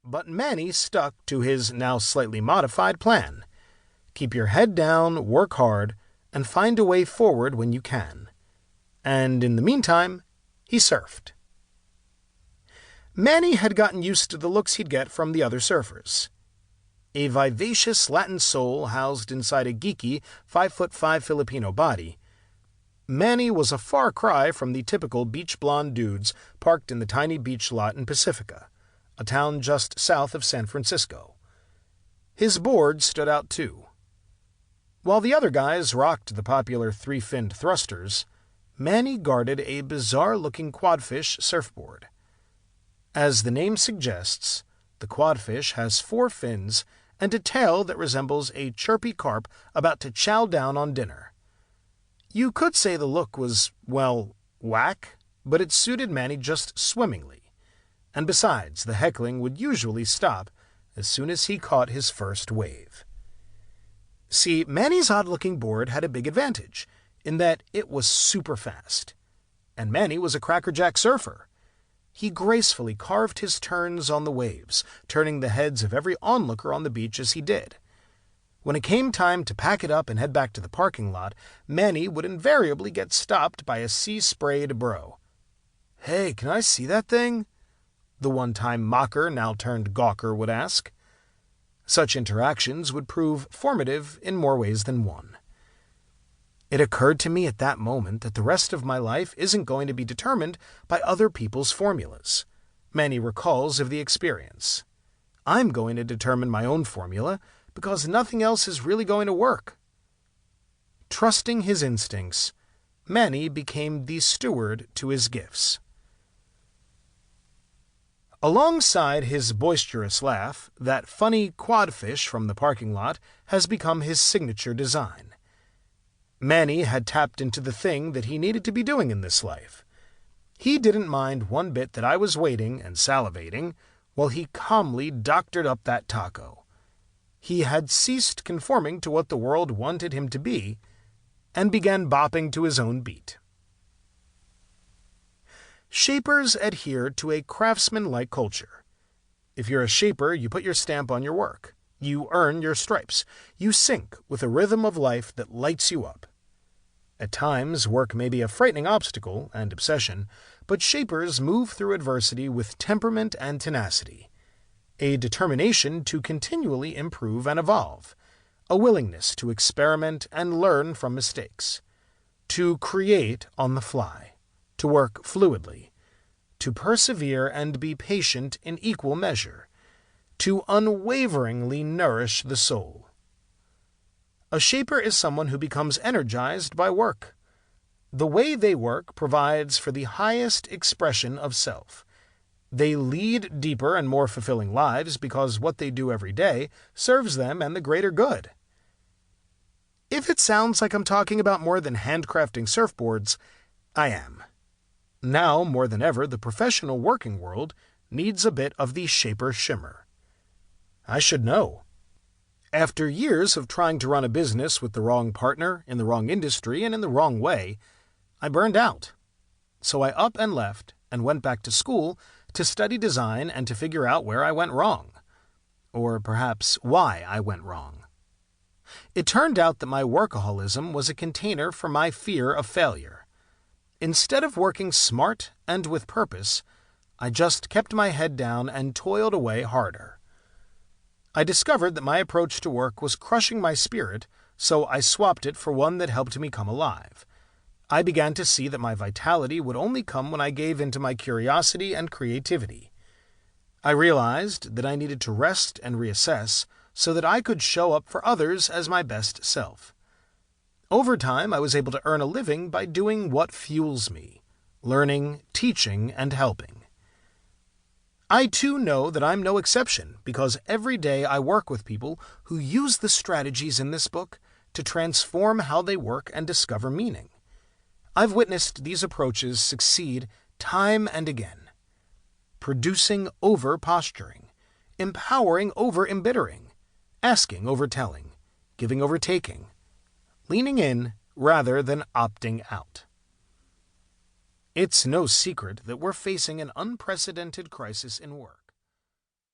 But Manny stuck to his now slightly modified plan. Keep your head down, work hard, and find a way forward when you can. And in the meantime, he surfed. Manny had gotten used to the looks he'd get from the other surfers. A vivacious Latin soul housed inside a geeky 5'5" Filipino body, Manny was a far cry from the typical beach blonde dudes parked in the tiny beach lot in Pacifica, a town just south of San Francisco. His board stood out too. While the other guys rocked the popular three-finned thrusters, Manny guarded a bizarre-looking quadfish surfboard. As the name suggests, the quadfish has 4 fins and a tail that resembles a chirpy carp about to chow down on dinner. You could say the look was, well, whack, but it suited Manny just swimmingly. And besides, the heckling would usually stop as soon as he caught his first wave. See, Manny's odd-looking board had a big advantage, in that it was super fast. And Manny was a crackerjack surfer. He gracefully carved his turns on the waves, turning the heads of every onlooker on the beach as he did. When it came time to pack it up and head back to the parking lot, Manny would invariably get stopped by a sea-sprayed bro. "Hey, can I see that thing?" the one-time mocker, now turned gawker, would ask. Such interactions would prove formative in more ways than one. It occurred to me at that moment that the rest of my life isn't going to be determined by other people's formulas. Manny recalls of the experience. I'm going to determine my own formula because nothing else is really going to work. Trusting his instincts, Manny became the steward to his gifts. Alongside his boisterous laugh, that funny quadfish from the parking lot has become his signature design. Manny had tapped into the thing that he needed to be doing in this life. He didn't mind one bit that I was waiting and salivating while he calmly doctored up that taco. He had ceased conforming to what the world wanted him to be and began bopping to his own beat. Shapers adhere to a craftsman-like culture. If you're a shaper, you put your stamp on your work. You earn your stripes. You sync with a rhythm of life that lights you up. At times, work may be a frightening obstacle and obsession, but shapers move through adversity with temperament and tenacity, a determination to continually improve and evolve, a willingness to experiment and learn from mistakes, to create on the fly, to work fluidly, to persevere and be patient in equal measure, to unwaveringly nourish the soul. A shaper is someone who becomes energized by work. The way they work provides for the highest expression of self. They lead deeper and more fulfilling lives because what they do every day serves them and the greater good. If it sounds like I'm talking about more than handcrafting surfboards, I am. Now, more than ever, the professional working world needs a bit of the shaper shimmer. I should know. After years of trying to run a business with the wrong partner, in the wrong industry, and in the wrong way, I burned out. So I up and left and went back to school to study design and to figure out where I went wrong. Or perhaps why I went wrong. It turned out that my workaholism was a container for my fear of failure. Instead of working smart and with purpose, I just kept my head down and toiled away harder. I discovered that my approach to work was crushing my spirit, so I swapped it for one that helped me come alive. I began to see that my vitality would only come when I gave in to my curiosity and creativity. I realized that I needed to rest and reassess so that I could show up for others as my best self. Over time, I was able to earn a living by doing what fuels me, learning, teaching, and helping. I too know that I'm no exception because every day I work with people who use the strategies in this book to transform how they work and discover meaning. I've witnessed these approaches succeed time and again. Producing over posturing, empowering over embittering, asking over telling, giving over taking, leaning in rather than opting out. It's no secret that we're facing an unprecedented crisis in work.